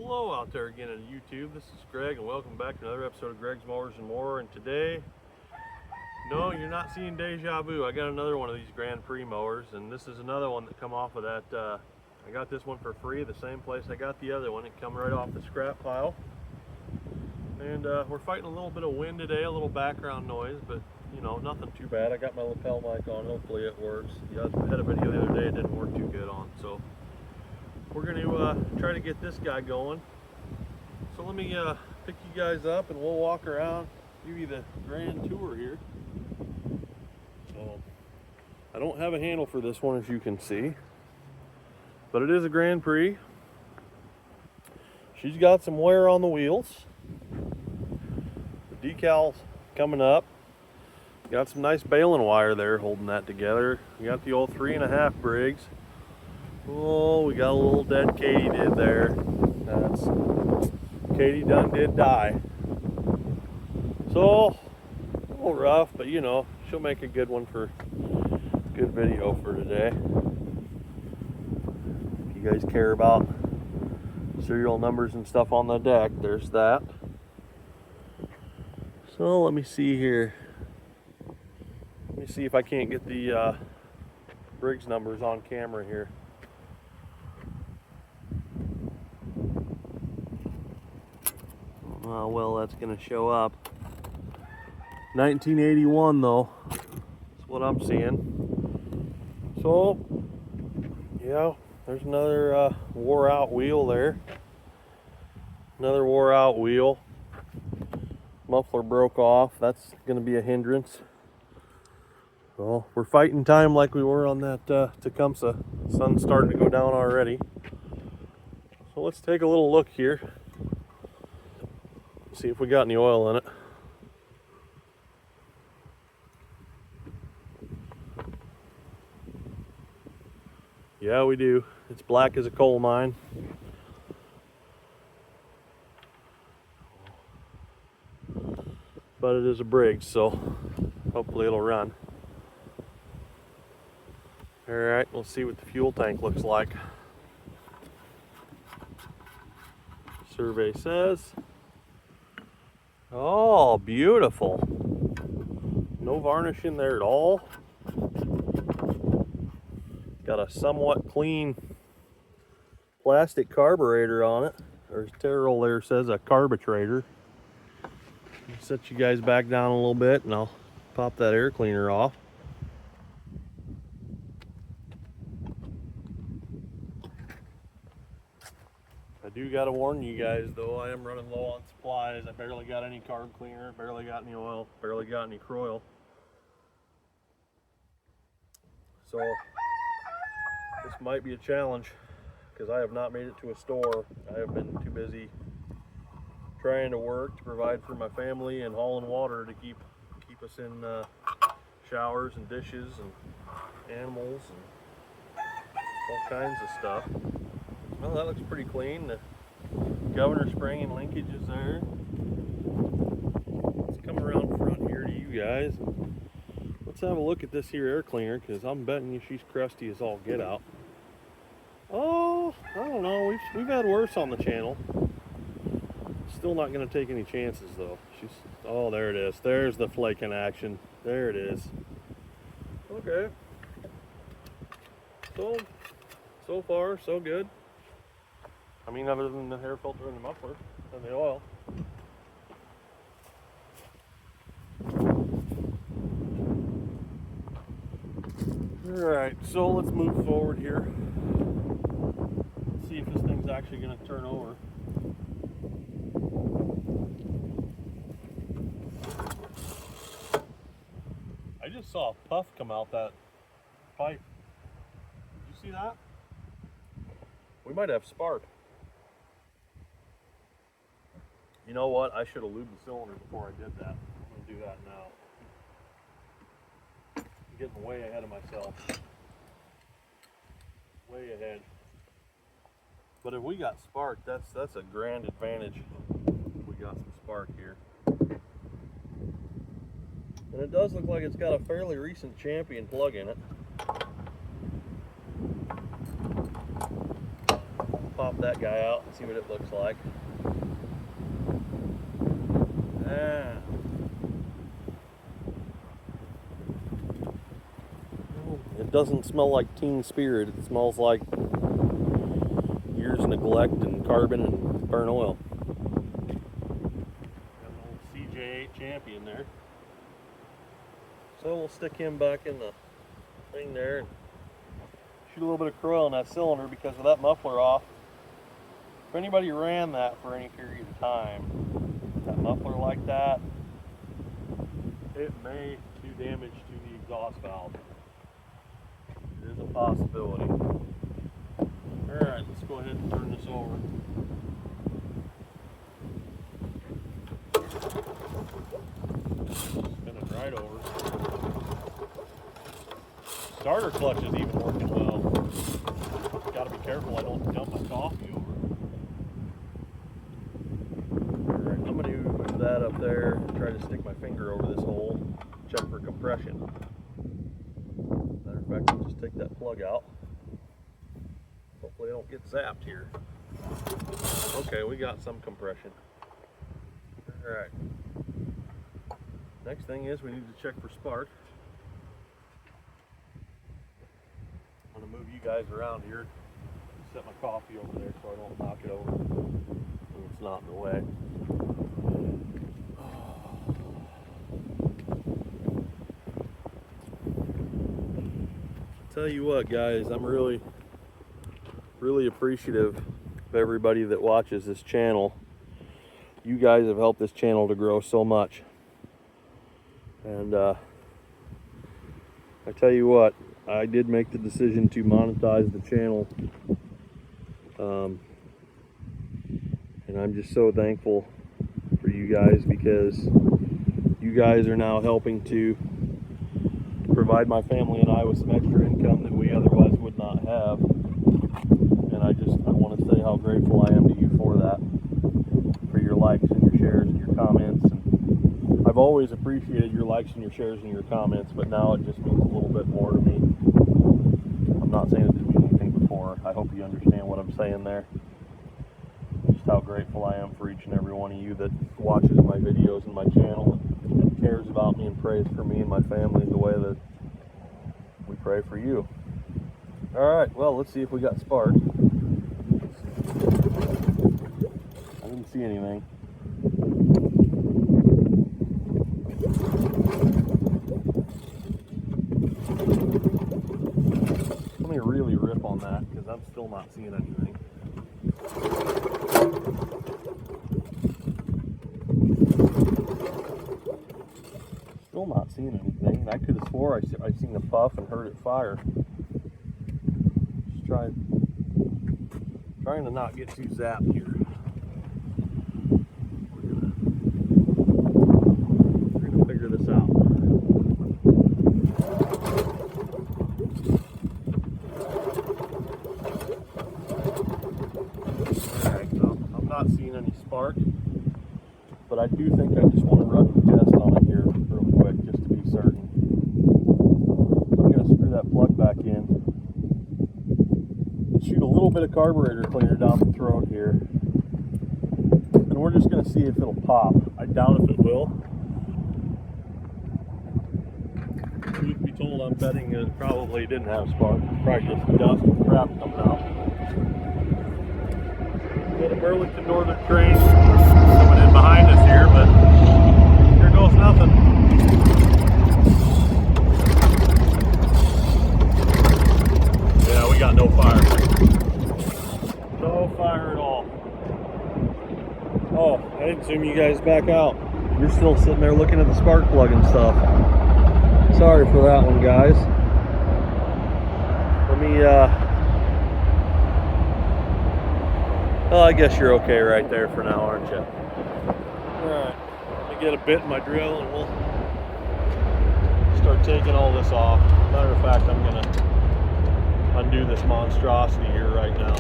Hello out there again on YouTube. This is Greg and welcome back to another episode of Greg's Mowers and More. And today, no, you're not seeing deja vu. I got another one of these Gran Prix mowers, and this is another one that come off of that. I got this one for free, the same place I got the other one. It come right off the scrap pile. And we're fighting a little bit of wind today, a little background noise, but you know, nothing too bad. I got my lapel mic on, hopefully it works. Yeah, I had a video the other day it didn't work too good on, so we're going to try to get this guy going. So let me pick you guys up and we'll walk around, give you the grand tour here. So I don't have a handle for this one, as you can see, but it is a Gran Prix. She's got some wear on the wheels. The decal's coming up. Got some nice baling wire there holding that together. We got the old 3.5 Briggs. Oh, we got a little dead Katie did there. That's Katie done did die. So a little rough, but you know, she'll make a good one for good video for today. If you guys care about serial numbers and stuff on the deck, there's that. So let me see here. Let me see if I can't get the Briggs numbers on camera here. Well, that's going to show up. 1981 though, that's what I'm seeing. So, yeah, there's another wore out wheel there. Another wore out wheel. Muffler broke off. That's going to be a hindrance. Well, we're fighting time like we were on that Tecumseh. Sun's starting to go down already. So let's take a little look here. See if we got any oil in it. Yeah, we do. It's black as a coal mine. But it is a Briggs, so hopefully it'll run. Alright, we'll see what the fuel tank looks like. Survey says, oh, beautiful. No varnish in there at all. Got a somewhat clean plastic carburetor on it. Or Terrell there says a carburetor. Set you guys back down a little bit and I'll pop that air cleaner off. I do gotta warn you guys though, I am running low on supplies. I barely got any carb cleaner, barely got any oil, barely got any Coiling. So this might be a challenge because I have not made it to a store. I have been too busy trying to work to provide for my family and hauling water to keep us in showers and dishes and animals and all kinds of stuff. Well, that looks pretty clean. The governor spring and linkage is there. Let's come around front here to you guys. Let's have a look at this here air cleaner because I'm betting you she's crusty as all get out. Oh, I don't know. We've had worse on the channel. Still not going to take any chances though. Oh, there it is. There's the flake in action. There it is. Okay. So far, so good. I mean, other than the air filter and the muffler and the oil. Alright, so let's move forward here. Let's see if this thing's actually going to turn over. I just saw a puff come out that pipe. Did you see that? We might have spark. You know what? I should have lubed the cylinder before I did that. I'm going to do that now. I'm getting way ahead of myself. Way ahead. But if we got spark, that's a grand advantage. We got some spark here. And it does look like it's got a fairly recent Champion plug in it. pop that guy out and see what it looks like. Ah. It doesn't smell like Teen Spirit. It smells like years of neglect and carbon and burnt oil. Got an old CJ8 champion there. So we'll stick him back in the thing there and shoot a little bit of coil in that cylinder because with that muffler off, if anybody ran that for any period of time, that muffler like that, it may do damage to the exhaust valve. It is a possibility. Alright, let's go ahead and turn this over. Spin it right over. Starter clutch is even working well. Gotta be careful I don't dump my coffee over. Alright, I'm gonna move that up there, try to stick my finger over this hole, check for compression. Matter of fact, I'll just take that plug out. Hopefully I don't get zapped here. Okay, we got some compression. Alright. Next thing is we need to check for spark. I'm going to move you guys around here. Set my coffee over there so I don't knock it over. And it's not in the way. Tell you what, guys, I'm really appreciative of everybody that watches this channel. You guys have helped this channel to grow so much. And I tell you what, I did make the decision to monetize the channel. And I'm just so thankful for you guys because you guys are now helping to provide my family and I with some extra income that we otherwise would not have. And I want to say how grateful I am to you for that, for your likes and your shares and your comments. And I've always appreciated your likes and your shares and your comments, but now it just means a little bit more to me. I'm not saying it didn't mean anything before. I hope you understand what I'm saying there. Just how grateful I am for each and every one of you that watches my videos and my channel and cares about me and prays for me and my family the way that we pray for you. Alright, well, let's see if we got spark. I didn't see anything. Let me really rip on that because I'm still not seeing anything. Still not seeing anything. I could have swore I seen a puff and heard it fire. Just trying to not get too zapped here. We're gonna figure this out. Alright, so I'm not seeing any spark, but I do think I just want to run the test on it here real quick just to be certain. I'm going to screw that plug back in and shoot a little bit of carburetor cleaner down the throat here. And we're just going to see if it'll pop. I doubt if it will. Truth be told, I'm betting it probably didn't have spark. Probably just dust and crap coming out. Got a Burlington Northern train coming in behind us here, but here goes nothing. Yeah, we got no fire. No fire at all. Oh, I didn't zoom you guys back out. You're still sitting there looking at the spark plug and stuff. Sorry for that one, guys. Let me, well, I guess you're okay right there for now, aren't you? Alright, let me get a bit in my drill and we'll start taking all this off. Matter of fact, I'm going to undo this monstrosity here right now.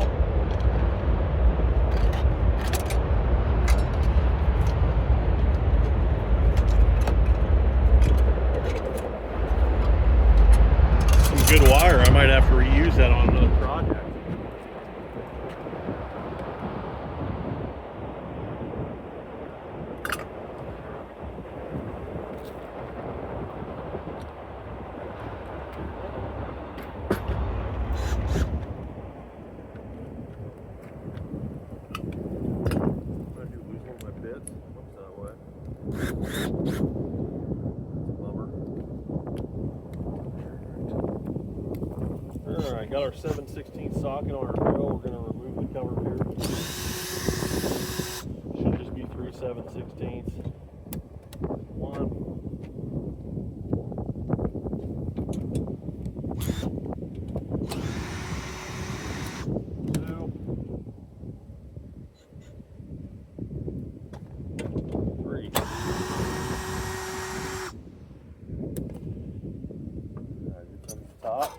Some good wire. I might have to reuse that on another project. got our 7/16 socket on our drill. We're going to remove the cover here. Should just be 3 7/16. One. Two. Three. Alright, here comes the top.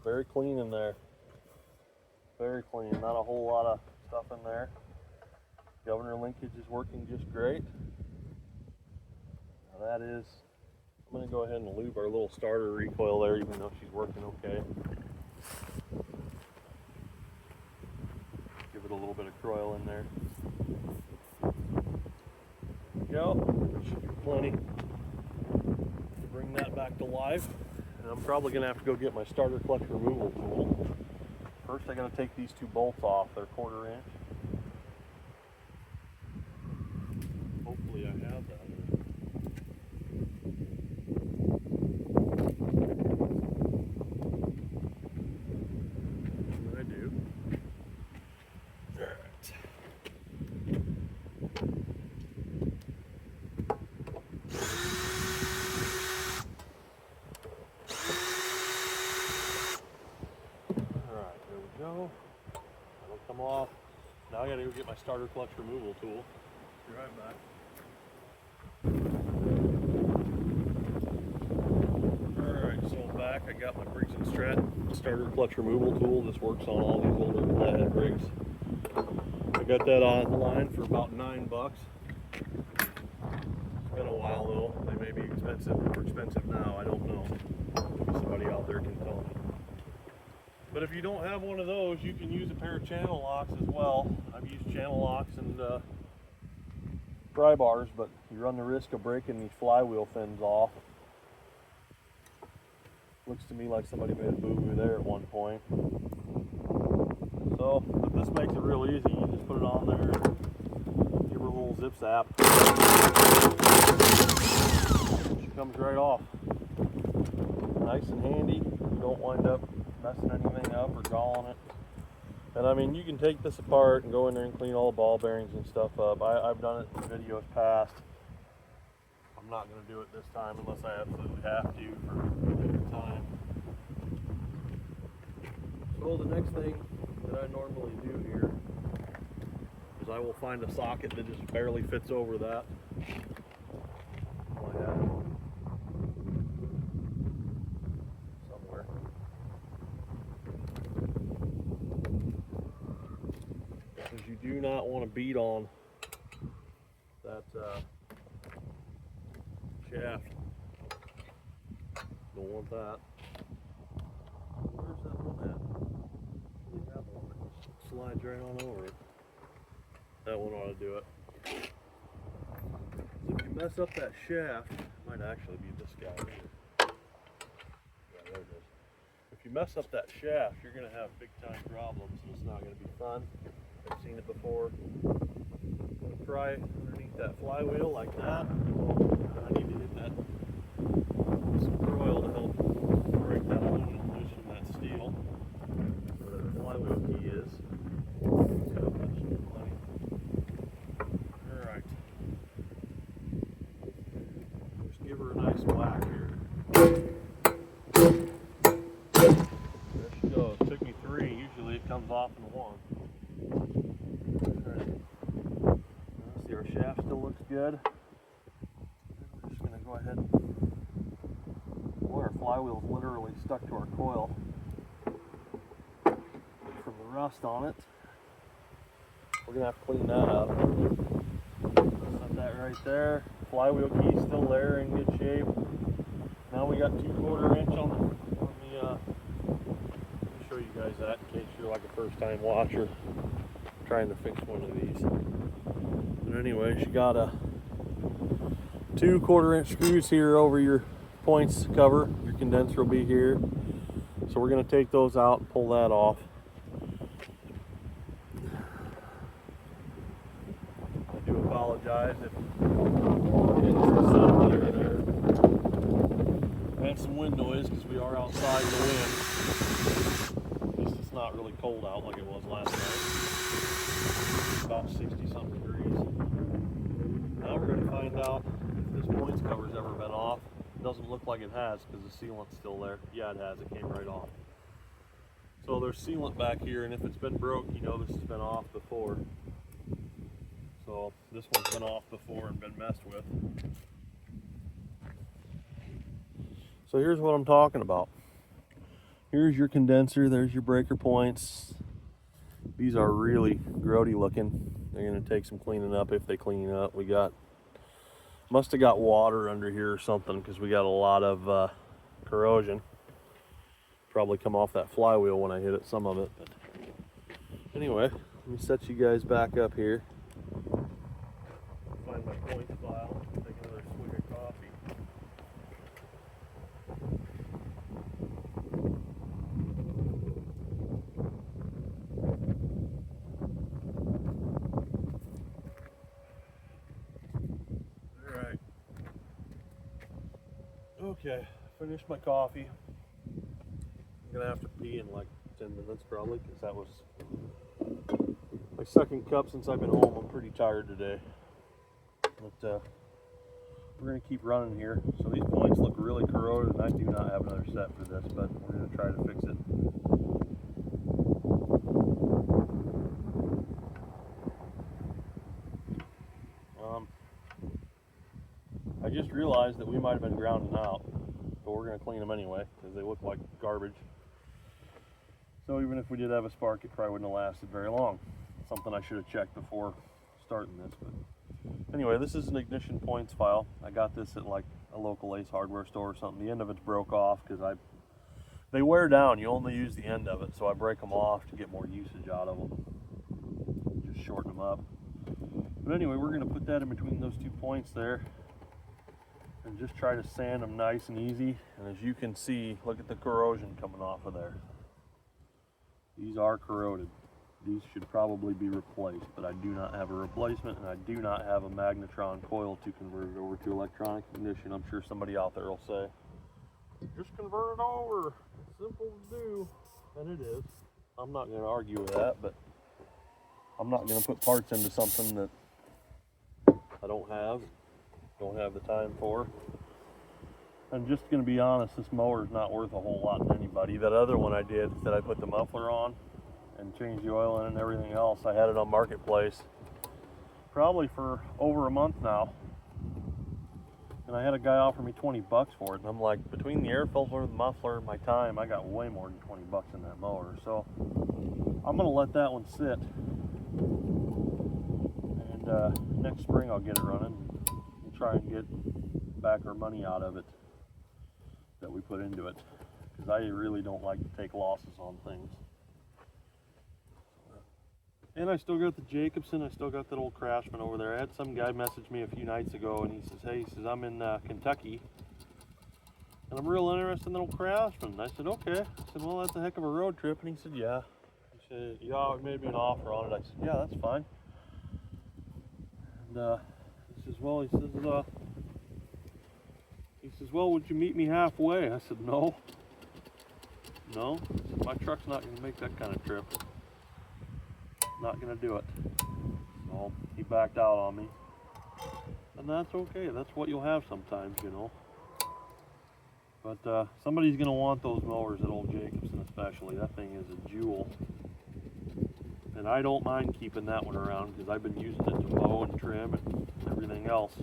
Very clean in there. Very clean. Not a whole lot of stuff in there. Governor linkage is working just great. Now that is, I'm going to go ahead and lube our little starter recoil there, even though she's working okay. Give it a little bit of coil in there. There we go. Should be plenty to bring that back to life. And I'm probably going to have to go get my starter clutch removal tool. First I got to take these two bolts off. They're 1/4 inch. Hopefully I have that. I do. Alright. Go. That'll come off. Now I gotta go get my starter clutch removal tool. Be right back. Alright, so I'm back. I got my Briggs & Stratton starter clutch removal tool. This works on all these older flathead rigs. I got that online for about $9. It's been a while though. They may be expensive, more expensive now. I don't know. Maybe somebody out there can tell me. But if you don't have one of those, you can use a pair of channel locks as well. I've used channel locks and pry bars, but you run the risk of breaking these flywheel fins off. Looks to me like somebody made a boo-boo there at one point. So, but this makes it real easy. You just put it on there and give her a little zip zap. She comes right off. Nice and handy. You don't wind up messing anything up or galling it. And I mean, you can take this apart and go in there and clean all the ball bearings and stuff up. I've done it in videos past. I'm not going to do it this time unless I absolutely have to for time. So the next thing that I normally do here is I will find a socket that just barely fits over that. Like that. Somewhere. Because you do not want to beat on that shaft. Don't want that. Where's that one at? We have one that slides right on over it. That one ought to do it. So if you mess up that shaft, it might actually be this guy here. Yeah, there it is. If you mess up that shaft, you're going to have big time problems and it's not going to be fun. I've seen it before. I'm going to pry underneath that flywheel like that. I need to hit that some coil to help break that aluminum loose from that steel. Where that flywheel key is. Alright. Just give her a nice whack here. There she goes. It took me 3. Usually it comes off in 1. Alright. See, our shaft still looks good. We're just going to go ahead and... Boy, our flywheel's literally stuck to our coil from the rust on it. We're going to have to clean that up. Set that right there. Flywheel key's still there in good shape. Now we got 2/4 inch on the let me show you guys that in case you're like a first time watcher trying to fix one of these. But anyway, she got a 2/4 inch screws here over your points cover. Your condenser will be here. So we're going to take those out and pull that off. I do apologize if I have some wind noise because we are outside in the wind. At least it's not really cold out like it was last night. About 60 something degrees. Now we're going to find out if this points cover's ever been off. It doesn't look like it has because the sealant's still there. Yeah, it has. It came right off. So there's sealant back here, and if it's been broke, you know this has been off before. So this one's been off before and been messed with. So here's what I'm talking about. Here's your condenser, there's your breaker points. These are really grody looking. They're gonna take some cleaning up if they clean up. We must have got water under here or something because we got a lot of corrosion. Probably come off that flywheel when I hit it, some of it. But anyway, let me set you guys back up here. Find my points file, take another swig of coffee. Alright. Okay, finished my coffee. I'm gonna have to pee in like 10 minutes probably, because that was my second cup since I've been home. I'm pretty tired today. But we're gonna keep running here. So these points look really corroded, and I do not have another set for this, but we're gonna try to fix it. I just realized that we might have been grounding out, but we're gonna clean them anyway because they look like garbage. So even if we did have a spark, it probably wouldn't have lasted very long. Something I should have checked before starting this. But anyway, this is an ignition points file. I got this at like a local Ace hardware store or something. The end of it's broke off because they wear down. You only use the end of it, so I break them off to get more usage out of them. Just shorten them up. But anyway, we're gonna put that in between those 2 points there and just try to sand them nice and easy. And as you can see, look at the corrosion coming off of there. These are corroded. These should probably be replaced, but I do not have a replacement, and I do not have a magnetron coil to convert it over to electronic ignition. I'm sure somebody out there will say, just convert it over. It's simple to do, and it is. I'm not going to argue with that, but I'm not going to put parts into something that I don't have the time for. I'm just going to be honest, this mower is not worth a whole lot to anybody. That other one I did, that I put the muffler on and changed the oil in and everything else, I had it on Marketplace probably for over a month now. And I had a guy offer me 20 bucks for it. And I'm like, between the air filter, the muffler, and my time, I got way more than 20 bucks in that mower. So I'm going to let that one sit. And next spring I'll get it running and try and get back our money out of it that we put into it, because I really don't like to take losses on things. And I still got the Jacobson. I still got that old Craftsman over there. I had some guy message me a few nights ago, and he says, hey, I'm in Kentucky, and I'm real interested in the old Craftsman. And I said, okay. I said, well, that's a heck of a road trip. And he said, yeah. He said, yeah, it made me an offer on it. I said, yeah, that's fine. And he says, well, well, would you meet me halfway? I said, no. No. I said, my truck's not going to make that kind of trip. Not going to do it. So he backed out on me. And that's okay. That's what you'll have sometimes, you know. But somebody's going to want those mowers at old Jacobson especially. That thing is a jewel. And I don't mind keeping that one around because I've been using it to mow and trim and everything else.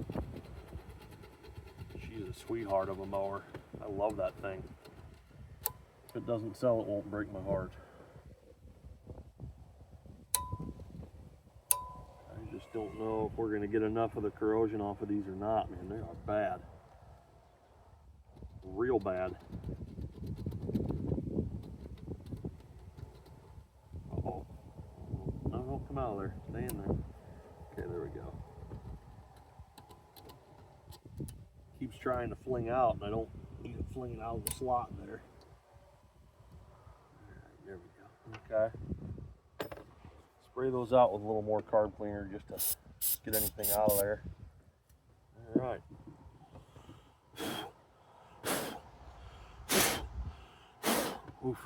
She's a sweetheart of a mower. I love that thing. If it doesn't sell, it won't break my heart. I just don't know if we're going to get enough of the corrosion off of these or not, man. They are bad. Real bad. Uh-oh. No, don't come out of there. Stay in there. Okay, there we go. Keeps trying to fling out, and I don't need it flinging out of the slot there. Alright, there we go. Okay. Spray those out with a little more carb cleaner just to get anything out of there. Alright. Oof.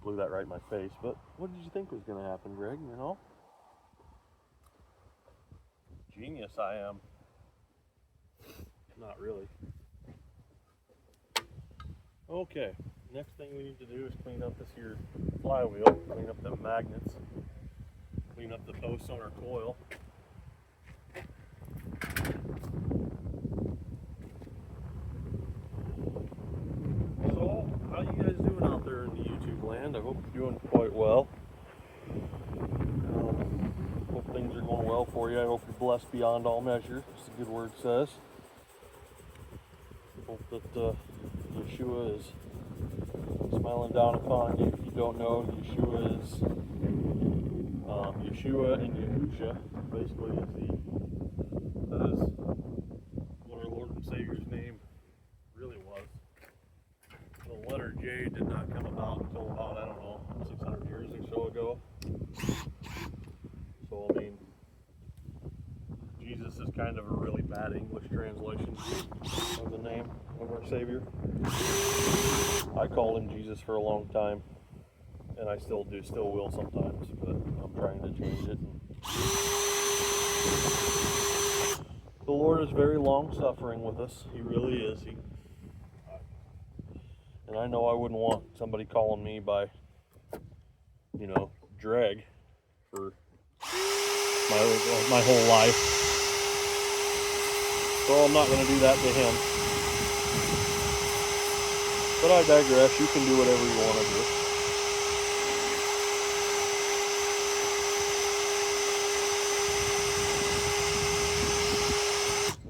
blew that right in my face. But what did you think was going to happen, Greg? You know? Genius I am. Not really. Okay, next thing we need to do is clean up this here flywheel, clean up the magnets, clean up the posts on our coil. So, how you guys doing out there in the YouTube land? I hope you're doing quite well. Hope things are going well for you. I hope you're blessed beyond all measure, as the good word says. Hope that Yeshua is smiling down upon you. If you don't know, Yeshua is Yeshua and Yahusha basically is what our Lord and Savior's name really was. The letter J did not come about until about, I don't know, 600 years or so ago. So I mean, Jesus is kind of a really bad English translation of the name of our Savior. I called him Jesus for a long time, and I still will sometimes, but I'm trying to change it. The Lord is very long-suffering with us. He really is. And I know I wouldn't want somebody calling me by, you know, Dreg for my whole life. So I'm not going to do that to him. But I digress. You can do whatever you want to do.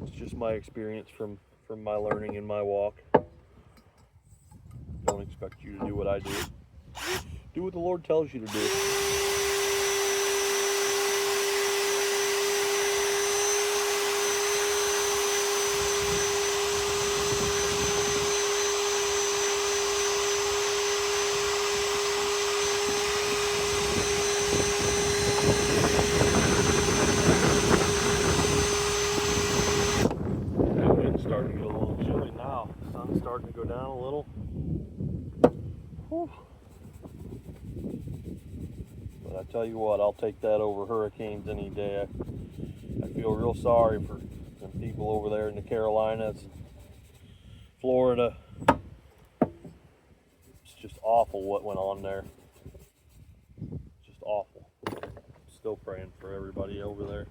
It's just my experience from my learning and my walk. Don't expect you to do what I do. Do what the Lord tells you to do. Starting to get a little chilly now. The sun's starting to go down a little. Whew. But I tell you what, I'll take that over hurricanes any day. I feel real sorry for the people over there in the Carolinas, Florida. It's just awful what went on there. Just awful. Still praying for everybody over there.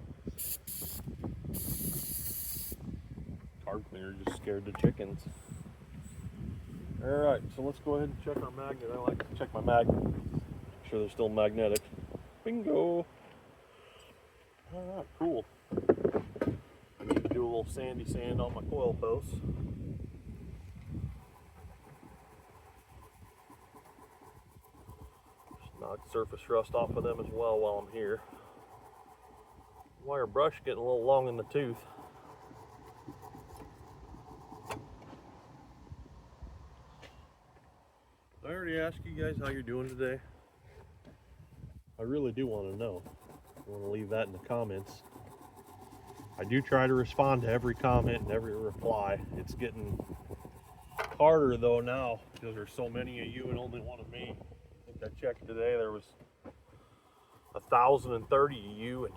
Card cleaner just scared the chickens. Alright, so let's go ahead and check our magnet. I like to check my magnet. Make sure they're still magnetic. Bingo! Alright, cool. I need to do a little sandy sand on my coil posts. Just knock surface rust off of them as well while I'm here. Wire brush getting a little long in the tooth. I already asked you guys how you're doing today. I really do want to know. I want to leave that in the comments. I do try to respond to every comment and every reply. It's getting harder though now because there's so many of you and only one of me. I think I checked today, there was 1,030 of you and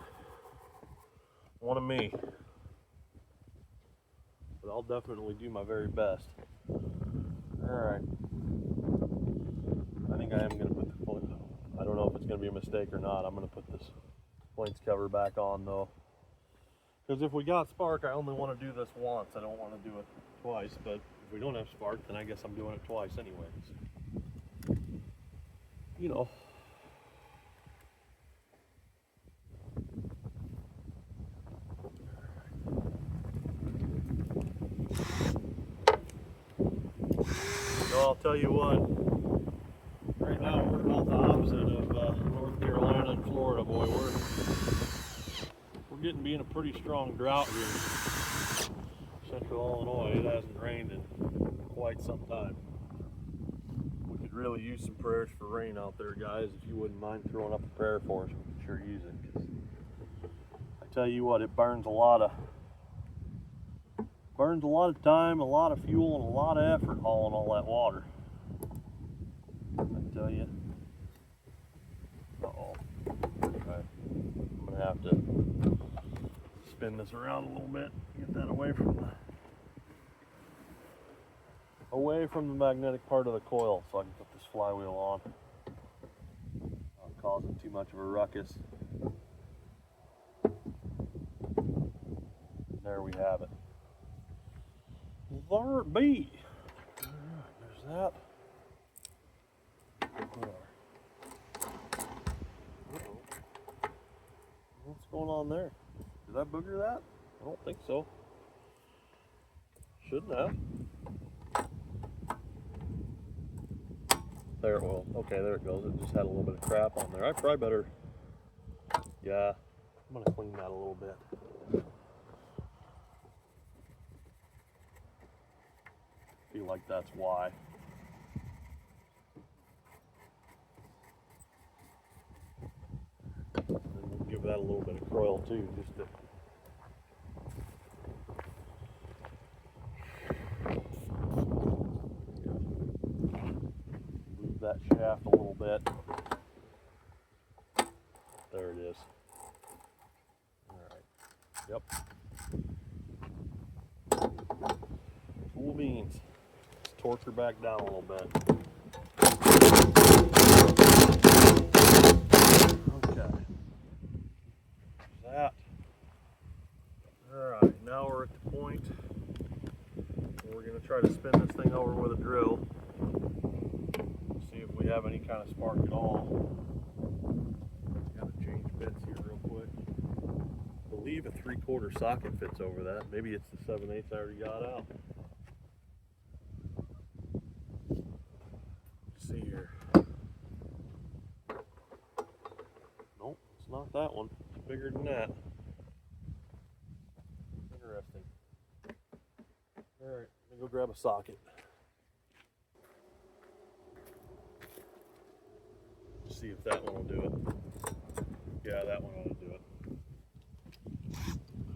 one of me. But I'll definitely do my very best. Alright. I think I am going to put the, I don't know if it's going to be a mistake or not. I'm going to put this points cover back on though. Because if we got spark, I only want to do this once. I don't want to do it twice. But if we don't have spark, then I guess I'm doing it twice anyways. You know. So I'll tell you what. Right now we're about the opposite of North Carolina and Florida, boy. We're getting to be in a pretty strong drought here in Central Illinois. It hasn't rained in quite some time. We could really use some prayers for rain out there, guys. If you wouldn't mind throwing up a prayer for us, we could sure use it. 'Cause I tell you what, it burns a lot of time, a lot of fuel, and a lot of effort hauling all that water. I tell you. have to spin this around a little bit, get that away from the magnetic part of the coil so I can put this flywheel on. Not causing too much of a ruckus. There we have it. There it be. There's that. What's going on there? Did I booger that? I don't think so. Shouldn't have. There, well, okay, there it goes. It just had a little bit of crap on there. I probably better, yeah, I'm gonna clean that a little bit. Feel like that's why. And we'll give that a little bit of coil too, just to move that shaft a little bit. There it is. All right. Yep. Cool beans. Let's torque her back down a little bit. Okay. That. All right. Now we're at the point where we're going to try to spin this thing over with a drill. See if we have any kind of spark at all. Got to change bits here real quick. I believe a 3/4 socket fits over that. Maybe it's the 7/8 I already got out. Let's see here. Nope, it's not that one. It's bigger than that. Interesting. Alright, I'm gonna go grab a socket. See if that one will do it. Yeah, that one ought to do it.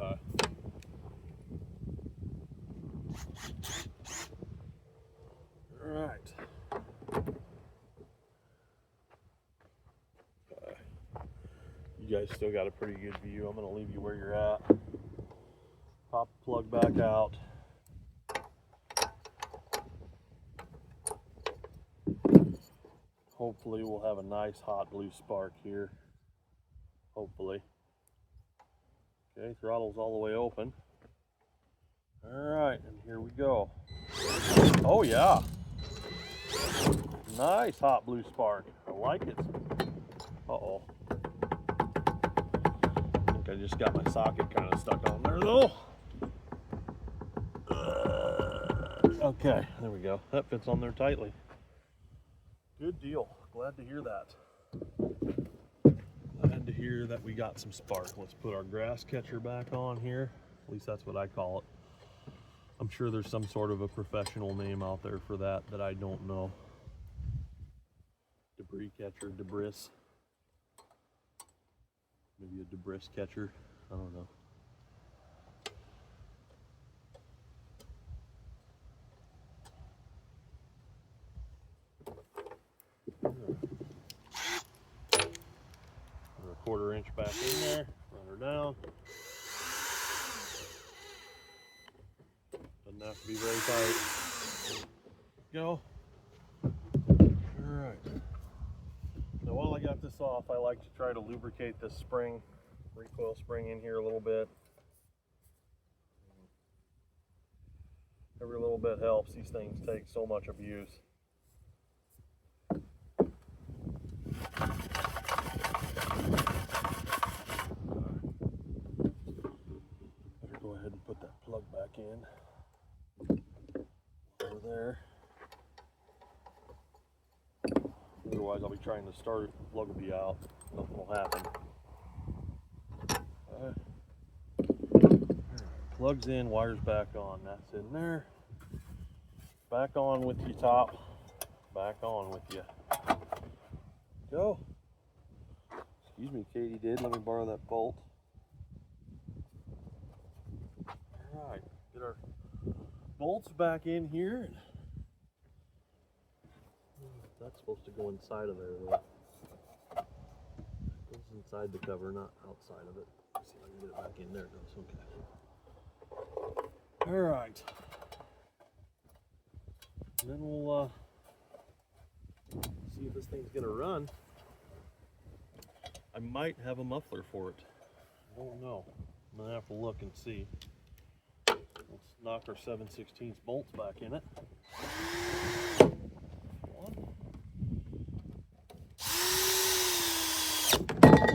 Okay. Alright. Okay. You guys still got a pretty good view. I'm going to leave you where you're at. Pop the plug back out. Hopefully we'll have a nice hot blue spark here. Hopefully. Okay, throttle's all the way open. Alright, and here we go. Oh yeah! Nice hot blue spark. I like it. Uh-oh. I think I just got my socket kind of stuck on there though. Okay, there we go. That fits on there tightly. Good deal. Glad to hear that. Glad to hear that we got some spark. Let's put our grass catcher back on here. At least that's what I call it. I'm sure there's some sort of a professional name out there for that that I don't know. Debris catcher, debris. Maybe a debris catcher. I don't know. Put a 1/4 inch back in there, run her down. Doesn't have to be very tight. Go. Alright. Now while I got this off, I like to try to lubricate this spring, recoil spring in here a little bit. Every little bit helps. These things take so much abuse. Better go ahead and put that plug back in. Over there. Otherwise I'll be trying to start it, the plug will be out. Nothing will happen. Plugs in, wires back on. That's in there. Back on with you, top. Back on with you. Go. Excuse me, Katie did. Let me borrow that bolt. Alright, get our bolts back in here. That's supposed to go inside of there though. Goes inside the cover, not outside of it. Let's see if I can get it back in. There it goes. Okay. All right. And then we'll see if this thing's gonna run. I might have a muffler for it. I don't know. I'm gonna have to look and see. Let's knock our 7/16 bolts back in it.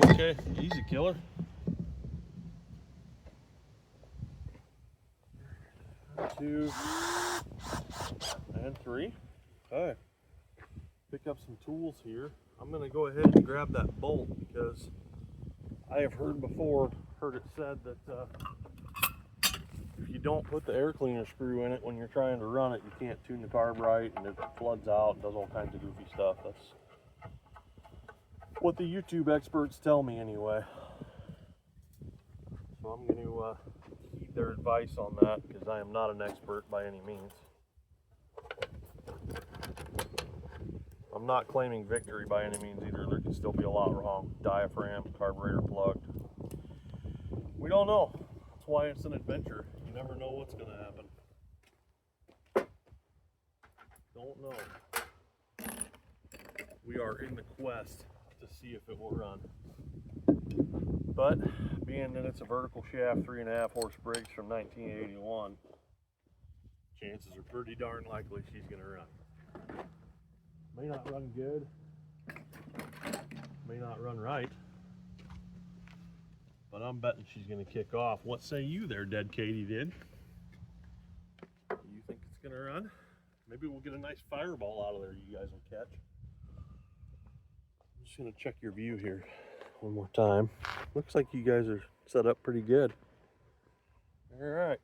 Okay, easy killer. 1, 2, and 3. Okay. Pick up some tools here. I'm going to go ahead and grab that bolt because I have heard it said that if you don't put the air cleaner screw in it when you're trying to run it, you can't tune the carb right and it floods out and does all kinds of goofy stuff. That's what the YouTube experts tell me anyway. So I'm going to heed their advice on that because I am not an expert by any means. I'm not claiming victory by any means either. There can still be a lot wrong. Diaphragm, carburetor plugged. We don't know. That's why it's an adventure. You never know what's going to happen. Don't know. We are in the quest to see if it will run. But being that it's a vertical shaft 3.5 horse Briggs from 1981, chances are pretty darn likely she's going to run. May not run good, may not run right, but I'm betting she's going to kick off. What say you there, Dead Katie did? You think it's going to run? Maybe we'll get a nice fireball out of there you guys will catch. I'm just going to check your view here one more time. Looks like you guys are set up pretty good. All right.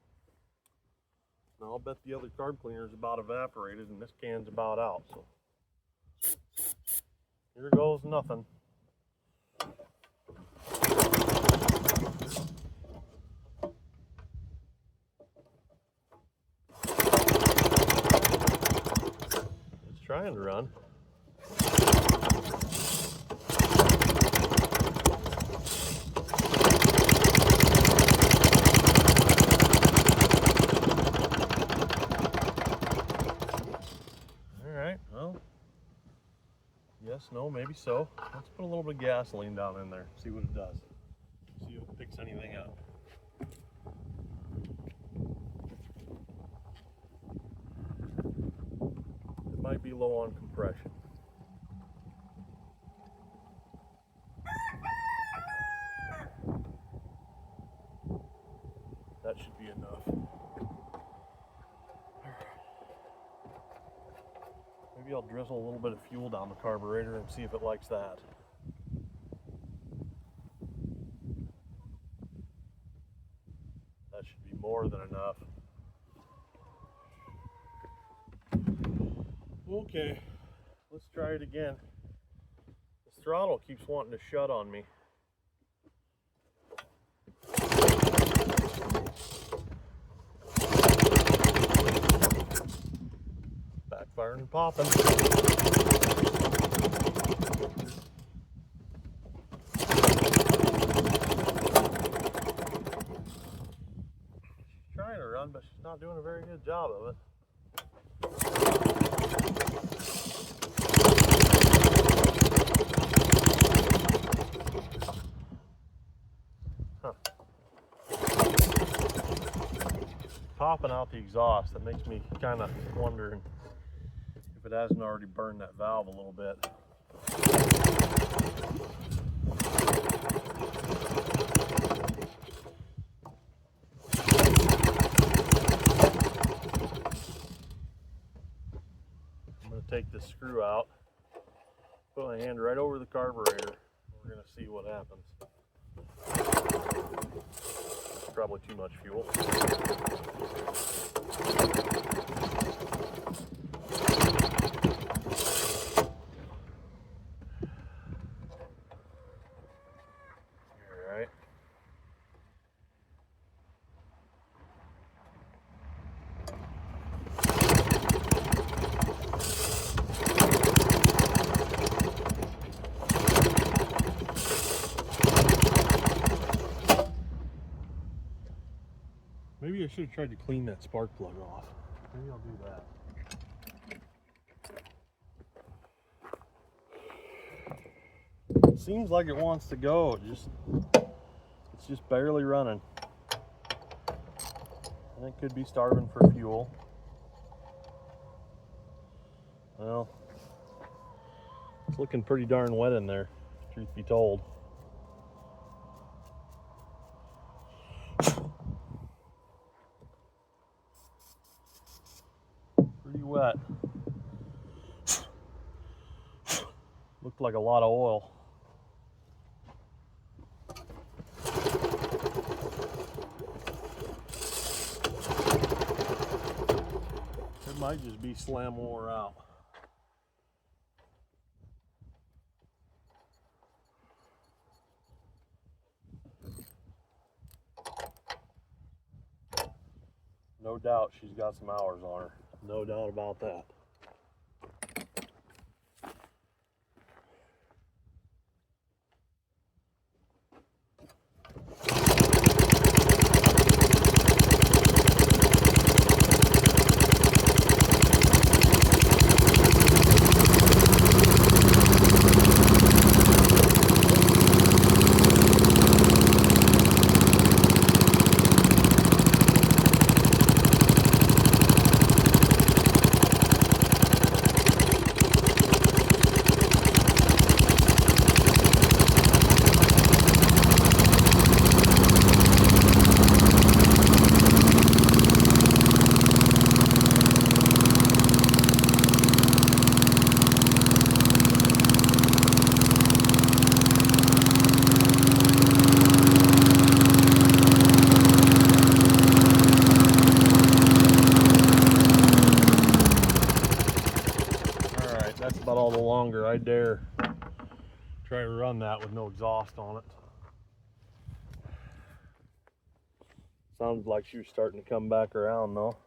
Now I'll bet the other carb cleaner is about evaporated and this can's about out. So here goes nothing. It's trying to run. All right, well. Yes, no, maybe so. Let's put a little bit of gasoline down in there, see what it does. See if it picks anything up. It might be low on compression. That should be enough. Maybe I'll drizzle a little bit of fuel down the carburetor and see if it likes that. That should be more than enough. Okay, let's try it again. This throttle keeps wanting to shut on me. Backfiring and popping. She's trying to run, but she's not doing a very good job of it. Huh. Popping out the exhaust, that makes me kind of wondering if it hasn't already burned that valve a little bit. I'm going to take this screw out, put my hand right over the carburetor, and we're going to see what happens. That's probably too much fuel. Maybe I should have tried to clean that spark plug off. Maybe I'll do that. It seems like it wants to go. It's just barely running. And it could be starving for fuel. Well, it's looking pretty darn wet in there, truth be told. Pretty wet. Looked like a lot of oil. It might just be slam wore out. No doubt she's got some hours on her. No doubt about that. That's about all the longer I dare try to run that with no exhaust on it. Sounds like she was starting to come back around though.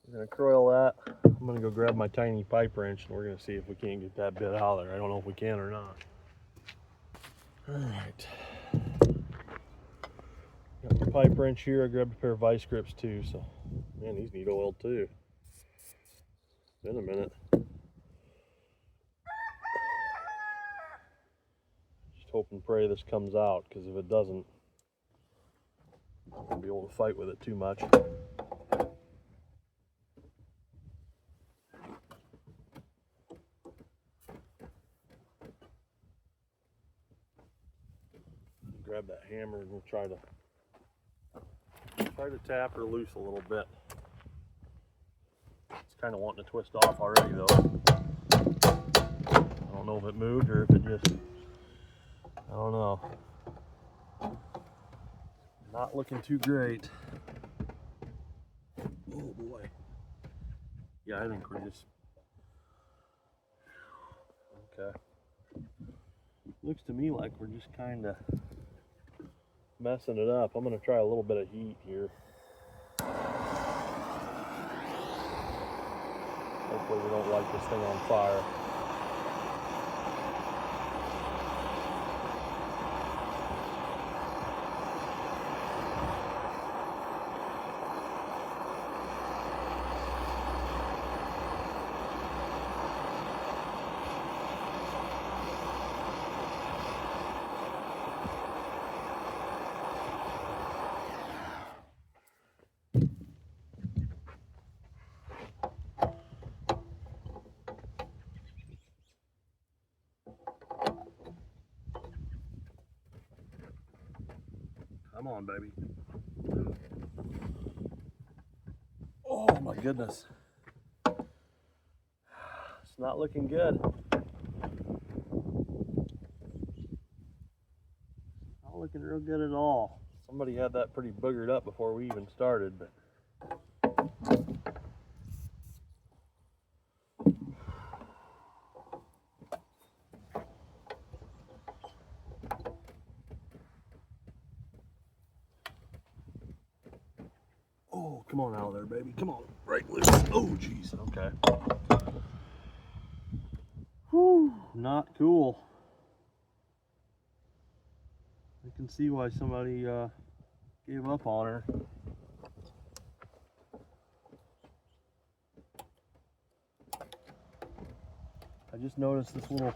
We're gonna coil that. I'm gonna go grab my tiny pipe wrench and we're gonna see if we can't get that bit out of there. I don't know if we can or not. All right. Got my pipe wrench here. I grabbed a pair of vice grips too. So, man, these need oil too. Been a minute. Just hope and pray this comes out, because if it doesn't, I'm not gonna be able to fight with it too much. Grab that hammer and we'll try to tap her loose a little bit. It's kind of wanting to twist off already though. I don't know if it moved or if it just, I don't know. Not looking too great. Oh boy. Yeah, I think we're just, okay. Looks to me like we're just kind of messing it up. I'm going to try a little bit of heat here. Hopefully we don't light this thing on fire. Come on, baby. Oh my goodness. It's not looking good. Not looking real good at all. Somebody had that pretty boogered up before we even started, but oh, come on out of there, baby. Come on, right loose. Oh, jeez. Okay. Whew, not cool. I can see why somebody gave up on her. I just noticed this little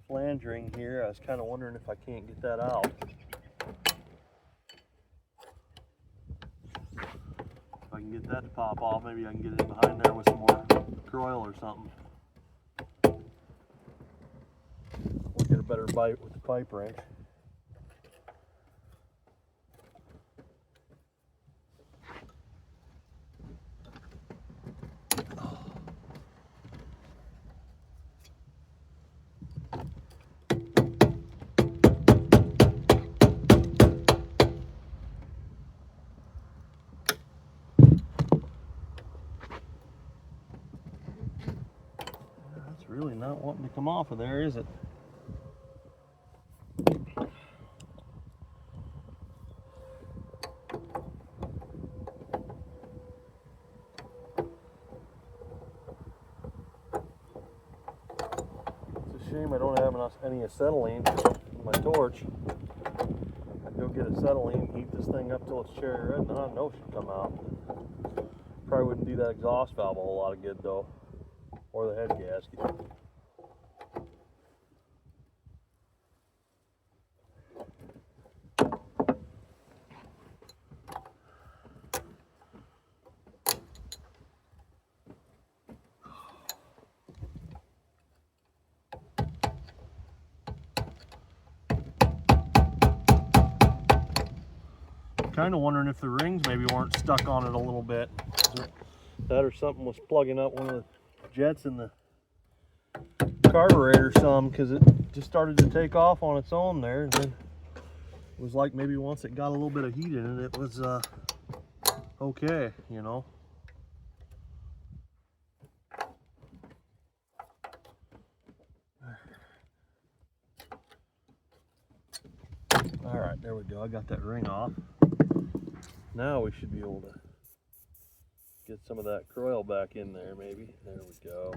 flange ring here. I was kind of wondering if I can't get that out. If I can get that to pop off, maybe I can get it in behind there with some more coil or something. We'll get a better bite with the pipe wrench. That's really not wanting to come off of there, is it? Shame I don't have any acetylene in my torch. I'd go get acetylene, heat this thing up till it's cherry red, and then I know it should come out. Probably wouldn't do that exhaust valve a whole lot of good though, or the head gasket. Kind of wondering if the rings maybe weren't stuck on it a little bit. That or something was plugging up one of the jets in the carburetor some, because it just started to take off on its own there. And then it was like maybe once it got a little bit of heat in it, it was okay, you know. All right, there we go. I got that ring off. Now we should be able to get some of that coil back in there, maybe. There we go.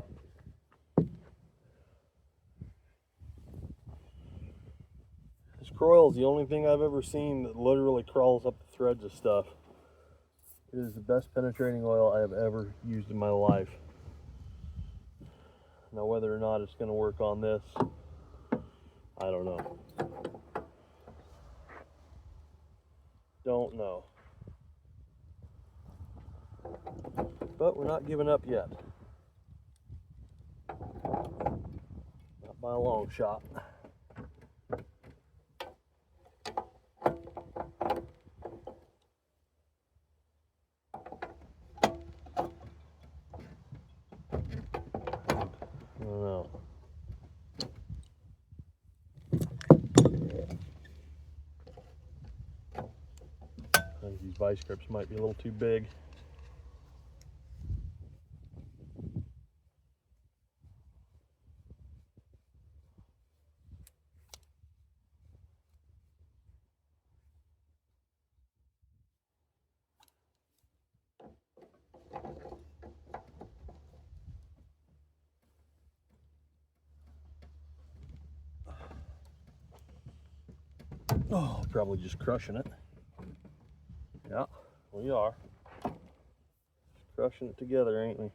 This coil is the only thing I've ever seen that literally crawls up the threads of stuff. It is the best penetrating oil I have ever used in my life. Now whether or not it's going to work on this, I don't know. Don't know. But we're not giving up yet. Not by a long shot. I don't know. I think these vice grips might be a little too big. Oh, probably just crushing it. Yeah, we are. Just crushing it together, ain't we?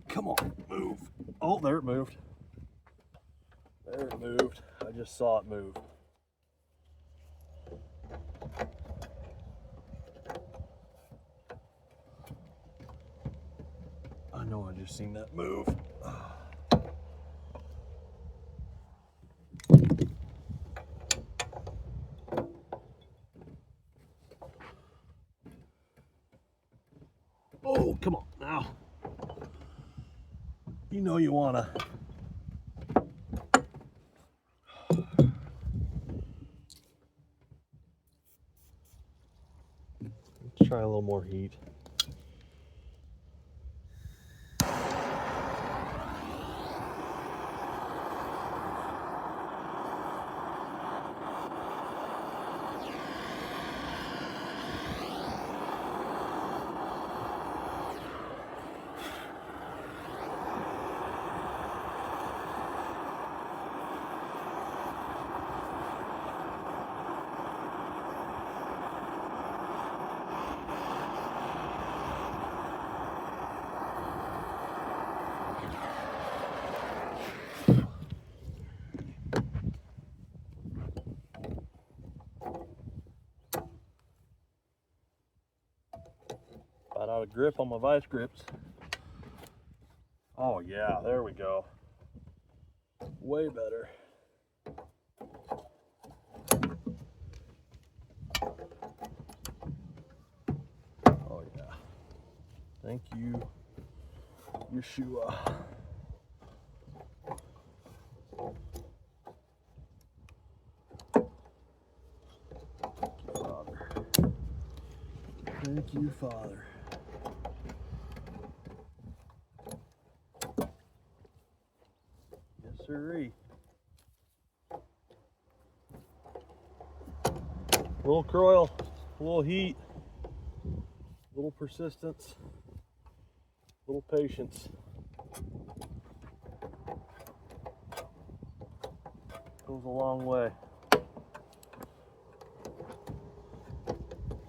Come on, move. Oh, there it moved. There it moved. I just saw it move. I know I just seen that move. Oh, come on now. You know you wanna. Let's try a little more heat. Got out of grip on my vice grips. Oh yeah, there we go. Way better. Oh yeah. Thank you, Yeshua. Thank you, Father. Yes, sirree. Little coil, a little heat, a little persistence, a little patience. Goes a long way.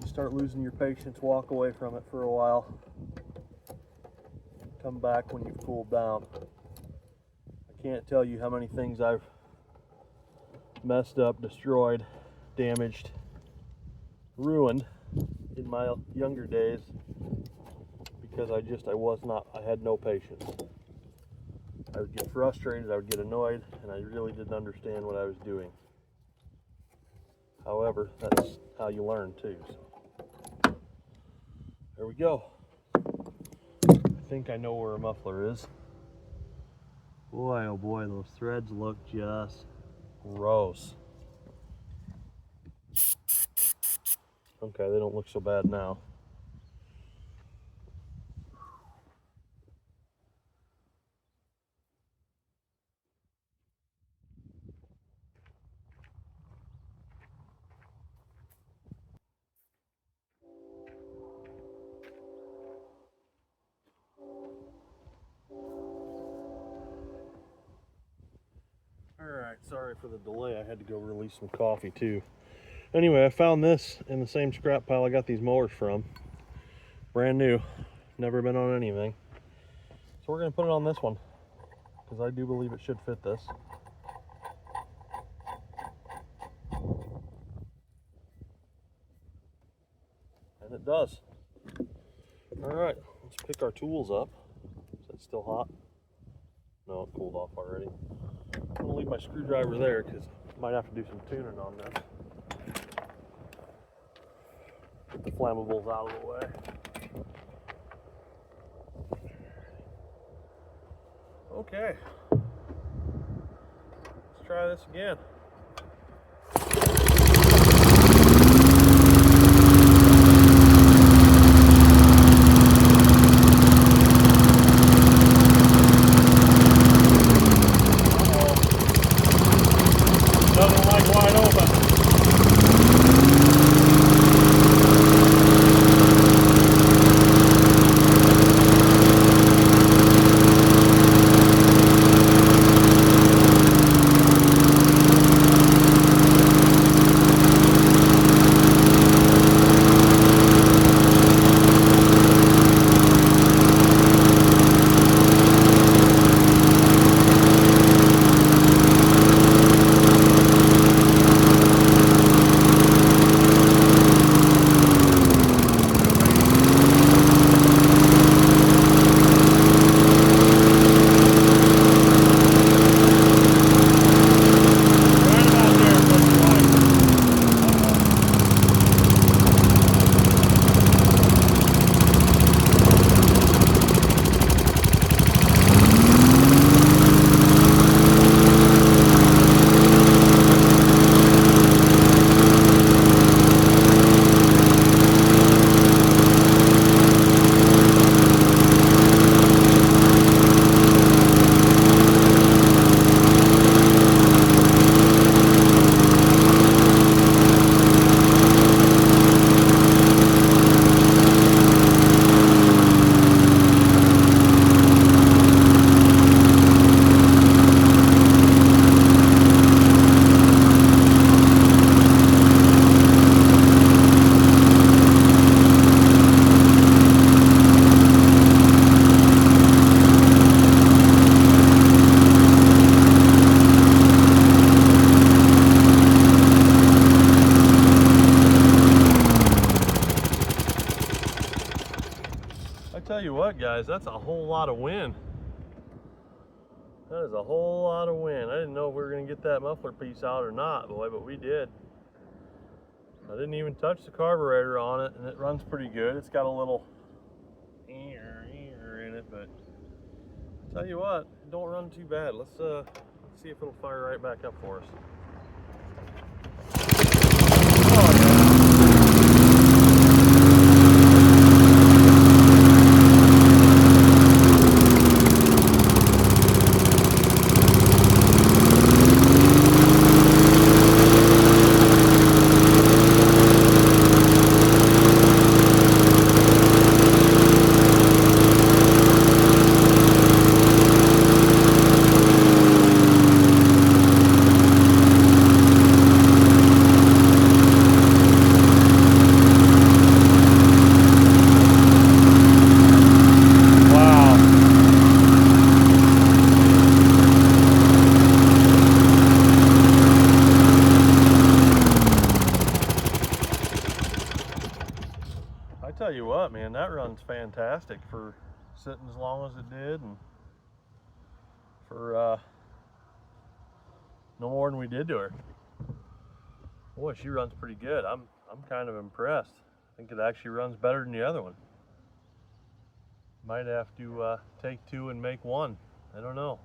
You start losing your patience, walk away from it for a while. Come back when you've cooled down. I can't tell you how many things I've messed up, destroyed, damaged, ruined in my younger days because I had no patience. I would get frustrated, I would get annoyed, and I really didn't understand what I was doing. However, that's how you learn too. So. There we go. I think I know where a muffler is. Boy, oh boy, those threads look just gross. Okay, they don't look so bad now. Alright, sorry for the delay. I had to go release some coffee too. Anyway, I found this in the same scrap pile I got these mowers from. Brand new. Never been on anything. So we're going to put it on this one because I do believe it should fit this. And it does. Alright, let's pick our tools up. Is that still hot? No, it cooled off already. I'm going to leave my screwdriver there because I might have to do some tuning on this. Get the flammables out of the way. Okay. Let's try this again. Doesn't like wide open. what, guys, that's a whole lot of wind. That is a whole lot of wind. I didn't know if we were going to get that muffler piece out or not, boy, but we did. I didn't even touch the carburetor on it, and it runs pretty good. It's got a little ear in it, but I'll tell you what, it don't run too bad. Let's see if it'll fire right back up for us. Tell you what, man, that runs fantastic for sitting as long as it did, and for no more than we did to her. Boy, she runs pretty good. I'm kind of impressed. I think it actually runs better than the other one. Might have to take two and make one. I don't know.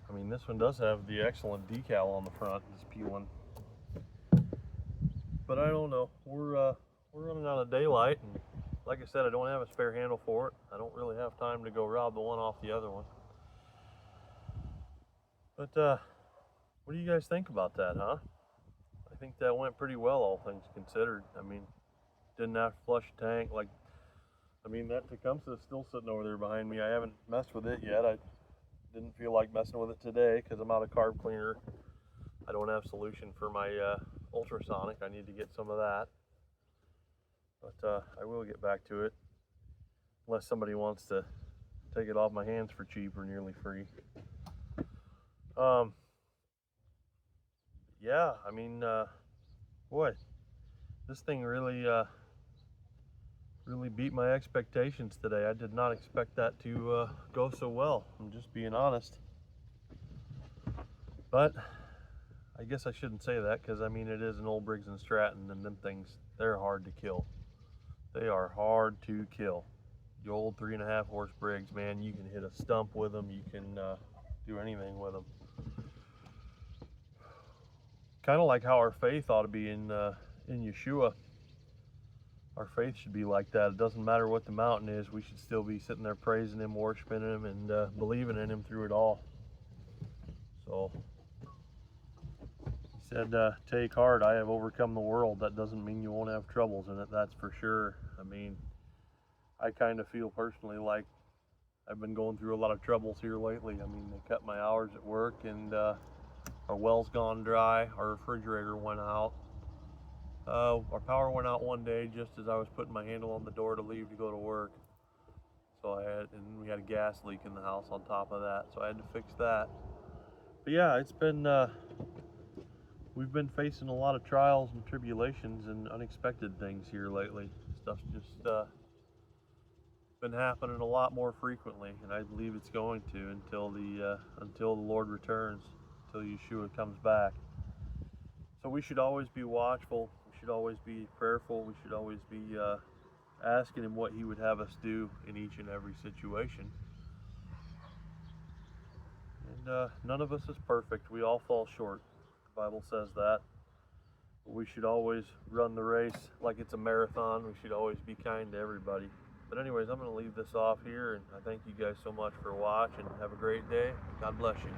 I mean, this one does have the excellent decal on the front, this P1. But I don't know. We're running out of daylight, and like I said, I don't have a spare handle for it. I don't really have time to go rob the one off the other one. But what do you guys think about that, huh? I think that went pretty well, all things considered. I mean, didn't have to flush a tank. Like, I mean, that Tecumseh is still sitting over there behind me. I haven't messed with it yet. I didn't feel like messing with it today because I'm out of carb cleaner. I don't have solution for my ultrasonic. I need to get some of that. But I will get back to it, unless somebody wants to take it off my hands for cheap or nearly free. Yeah, I mean, boy, this thing really beat my expectations today. I did not expect that to go so well. I'm just being honest. But I guess I shouldn't say that, because I mean, it is an old Briggs & Stratton, and them things, they're hard to kill. They are hard to kill. The old 3.5 horse Briggs, man, you can hit a stump with them. You can do anything with them. Kind of like how our faith ought to be in Yeshua. Our faith should be like that. It doesn't matter what the mountain is. We should still be sitting there praising Him, worshiping Him, and believing in Him through it all. So He said, take heart, I have overcome the world. That doesn't mean you won't have troubles in it, that's for sure. I mean, I kind of feel personally like I've been going through a lot of troubles here lately. I mean, they cut my hours at work, and our well's gone dry. Our refrigerator went out. Our power went out one day just as I was putting my handle on the door to leave to go to work. So we had a gas leak in the house on top of that, so I had to fix that. But yeah, it's been, we've been facing a lot of trials and tribulations and unexpected things here lately. Stuff's just been happening a lot more frequently, and I believe it's going to until the Lord returns, until Yeshua comes back. So we should always be watchful. We should always be prayerful. We should always be asking Him what He would have us do in each and every situation. And none of us is perfect. We all fall short. The Bible says that. But we should always run the race like it's a marathon. We should always be kind to everybody. But anyways, I'm going to leave this off here, and I thank you guys so much for watching. Have a great day. God bless you.